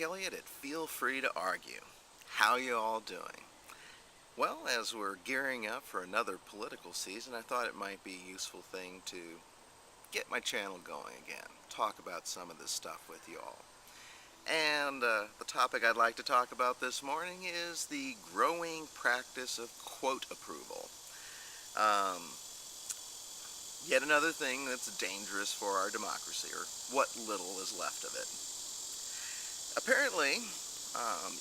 Elliott at Feel Free to Argue. How you all doing? Well, as we're gearing up for another political season, I thought it might be a useful thing to get my channel going again, talk about some of this stuff with you all. And the topic I'd like to talk about this morning is the growing practice of quote approval. Yet another thing that's dangerous for our democracy, or what little is left of it. Apparently,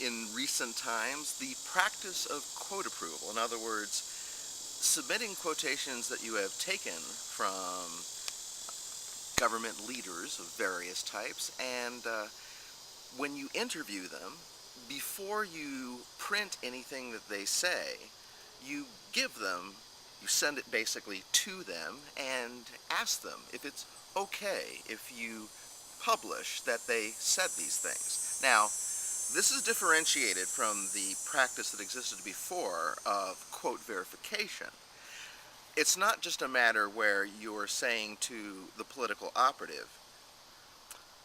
in recent times, the practice of quote approval, in other words, submitting quotations that you have taken from government leaders of various types, and when you interview them, before you print anything that they say, you send it basically to them and ask them if it's okay if you publish that they said these things. Now, this is differentiated from the practice that existed before of quote verification. It's not just a matter where you're saying to the political operative,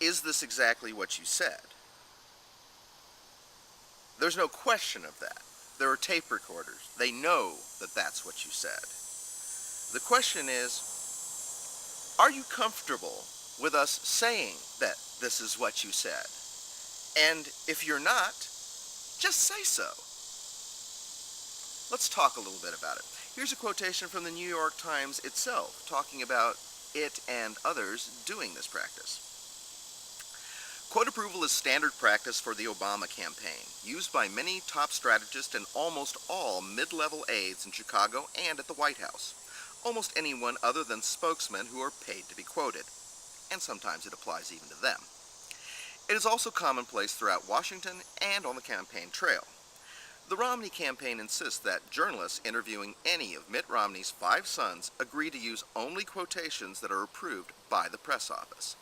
is this exactly what you said? There's no question of that. There are tape recorders. They know that that's what you said. The question is, are you comfortable with us saying that this is what you said? And if you're not, just say so. Let's talk a little bit about it. Here's a quotation from the New York Times itself, talking about it and others doing this practice. Quote approval is standard practice for the Obama campaign, used by many top strategists and almost all mid-level aides in Chicago and at the White House. Almost anyone other than spokesmen who are paid to be quoted. And sometimes it applies even to them. It is also commonplace throughout Washington and on the campaign trail. The Romney campaign insists that journalists interviewing any of Mitt Romney's 5 sons agree to use only quotations that are approved by the press office.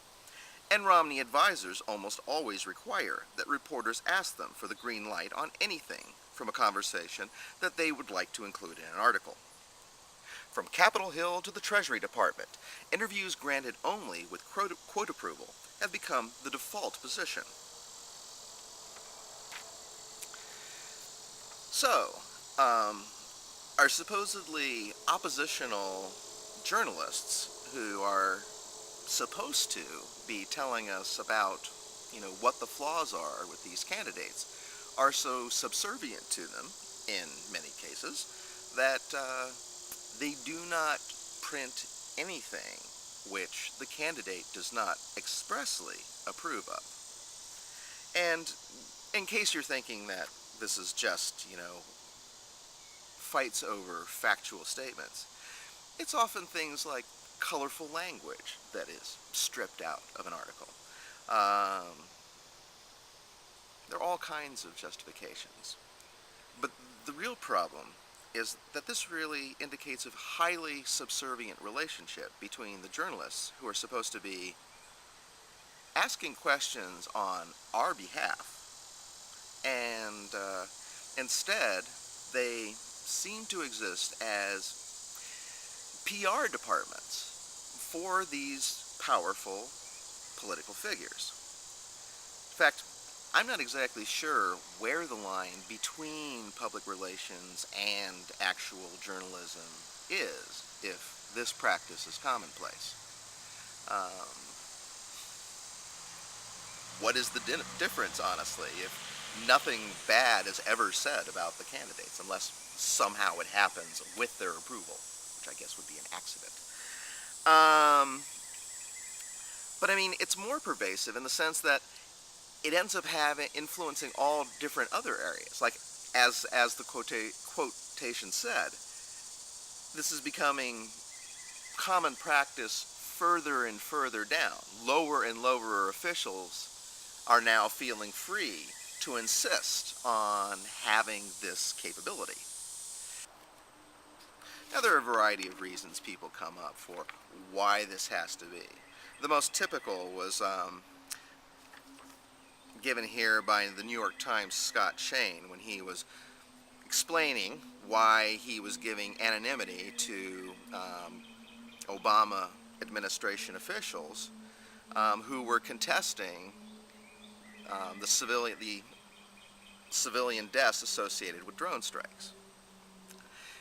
And Romney advisors almost always require that reporters ask them for the green light on anything from a conversation that they would like to include in an article. From Capitol Hill to the Treasury Department, interviews granted only with quote approval have become the default position. So, our supposedly oppositional journalists who are supposed to be telling us about, what the flaws are with these candidates are so subservient to them, in many cases, that they do not print anything which the candidate does not expressly approve of. And in case you're thinking that this is just, fights over factual statements, it's often things like colorful language that is stripped out of an article. There are all kinds of justifications. But the real problem is that this really indicates a highly subservient relationship between the journalists who are supposed to be asking questions on our behalf, and instead they seem to exist as PR departments for these powerful political figures. In fact, I'm not exactly sure where the line between public relations and actual journalism is if this practice is commonplace. What is the difference, honestly, if nothing bad is ever said about the candidates, unless somehow it happens with their approval, which I guess would be an accident. But I mean, it's more pervasive in the sense that it ends up influencing all different other areas. Like, as the quotation said, this is becoming common practice further and further down. Lower and lower officials are now feeling free to insist on having this capability. Now, there are a variety of reasons people come up for why this has to be. The most typical was given here by the New York Times' Scott Shane when he was explaining why he was giving anonymity to Obama administration officials who were contesting the civilian deaths associated with drone strikes.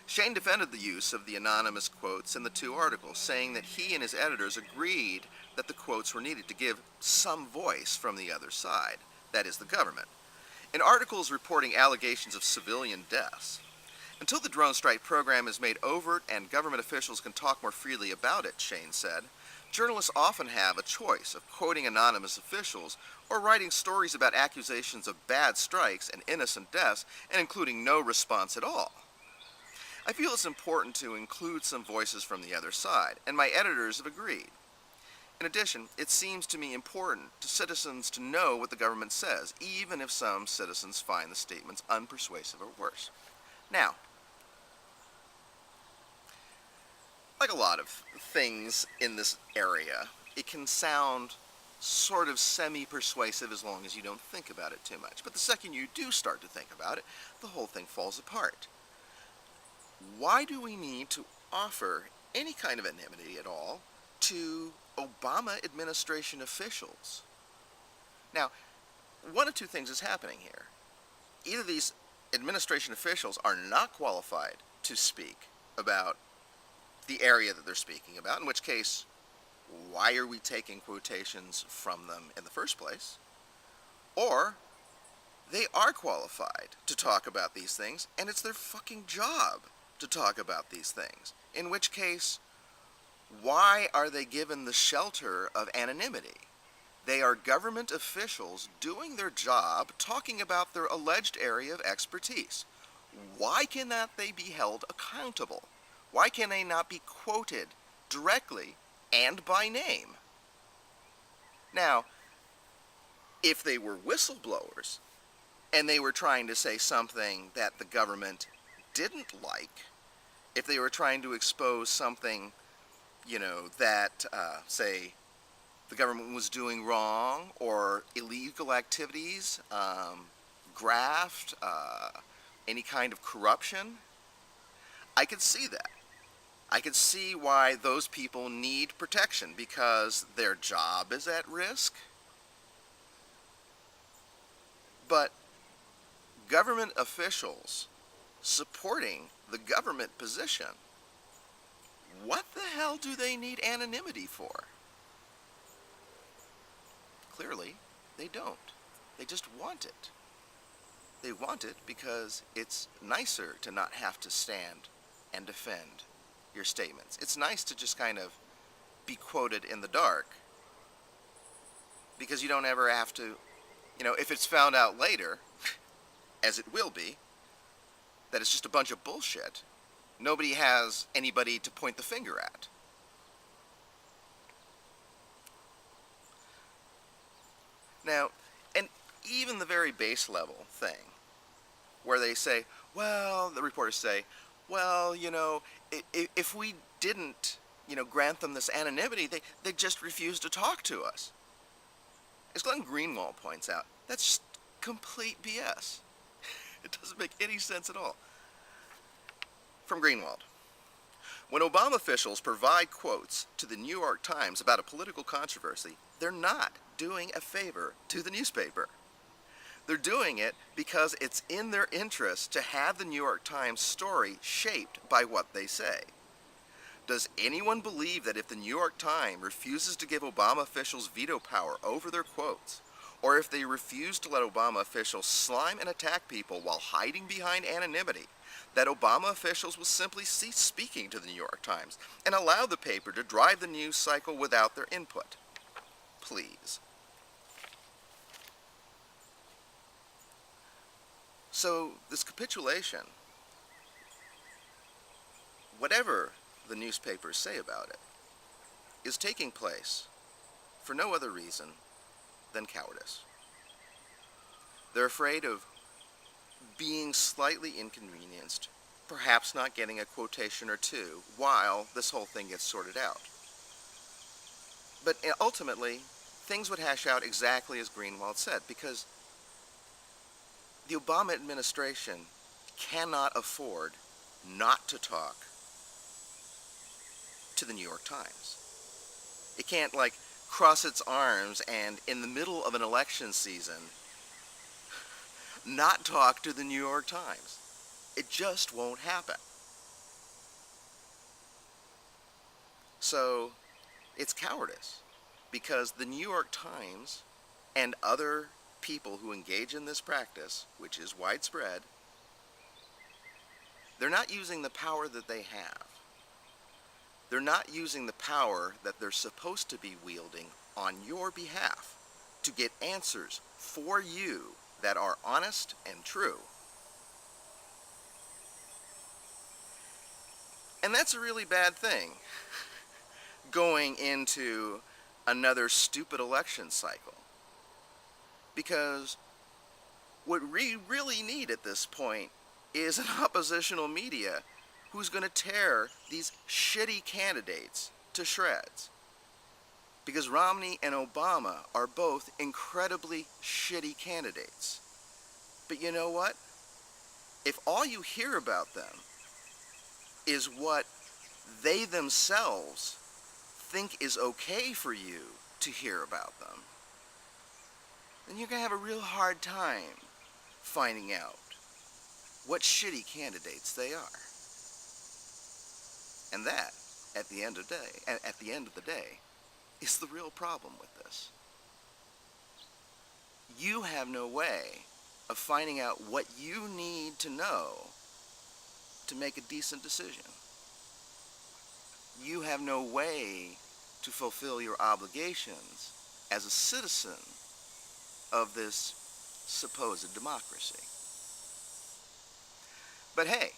Shane defended the use of the anonymous quotes in the two articles, saying that he and his editors agreed that the quotes were needed to give some voice from the other side, that is, the government, in articles reporting allegations of civilian deaths. Until the drone strike program is made overt and government officials can talk more freely about it, Shane said, journalists often have a choice of quoting anonymous officials or writing stories about accusations of bad strikes and innocent deaths and including no response at all. I feel it's important to include some voices from the other side, and my editors have agreed. In addition, it seems to me important to citizens to know what the government says, even if some citizens find the statements unpersuasive or worse. Now, like a lot of things in this area, it can sound sort of semi-persuasive as long as you don't think about it too much. But the second you do start to think about it, the whole thing falls apart. Why do we need to offer any kind of anonymity at all to Obama administration officials? Now, one of two things is happening here. Either these administration officials are not qualified to speak about the area that they're speaking about, in which case, why are we taking quotations from them in the first place? Or they are qualified to talk about these things, and it's their fucking job to talk about these things. In which case, why are they given the shelter of anonymity? They are government officials doing their job, talking about their alleged area of expertise. Why cannot they be held accountable? Why can they not be quoted directly and by name? Now, if they were whistleblowers and they were trying to say something that the government didn't like, if they were trying to expose something, that, say, the government was doing wrong, or illegal activities, graft, any kind of corruption, I could see that. I could see why those people need protection, because their job is at risk. But government officials supporting the government position, what the hell do they need anonymity for? Clearly, they don't. They just want it. They want it because it's nicer to not have to stand and defend your statements. It's nice to just kind of be quoted in the dark, because you don't ever have to, if it's found out later, as it will be, that it's just a bunch of bullshit, nobody has anybody to point the finger at. Now, and even the very base level thing, where they say, well, the reporters say, well, if we didn't, grant them this anonymity, they just refuse to talk to us. As Glenn Greenwald points out, that's just complete BS. It doesn't make any sense at all. From Greenwald. When Obama officials provide quotes to the New York Times about a political controversy, they're not doing a favor to the newspaper. They're doing it because it's in their interest to have the New York Times story shaped by what they say. Does anyone believe that if the New York Times refuses to give Obama officials veto power over their quotes, or if they refuse to let Obama officials slime and attack people while hiding behind anonymity, that Obama officials will simply cease speaking to the New York Times and allow the paper to drive the news cycle without their input? Please. So this capitulation, whatever the newspapers say about it, is taking place for no other reason than cowardice. They're afraid of being slightly inconvenienced, perhaps not getting a quotation or two while this whole thing gets sorted out. But ultimately, things would hash out exactly as Greenwald said, because the Obama administration cannot afford not to talk to the New York Times. It can't, cross its arms and, in the middle of an election season, not talk to the New York Times. It just won't happen. So, it's cowardice, because the New York Times and other people who engage in this practice, which is widespread, they're not using the power that they have. They're not using the power that they're supposed to be wielding on your behalf to get answers for you that are honest and true. And that's a really bad thing going into another stupid election cycle. Because what we really need at this point is an oppositional media who's going to tear these shitty candidates to shreds. Because Romney and Obama are both incredibly shitty candidates. But you know what? If all you hear about them is what they themselves think is okay for you to hear about them, then you're going to have a real hard time finding out what shitty candidates they are. And that, at the end of the day, is the real problem with this. You have no way of finding out what you need to know to make a decent decision. You have no way to fulfill your obligations as a citizen of this supposed democracy. But hey,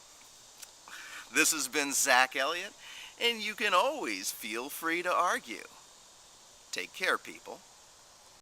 this has been Zach Elliott, and you can always feel free to argue. Take care, people.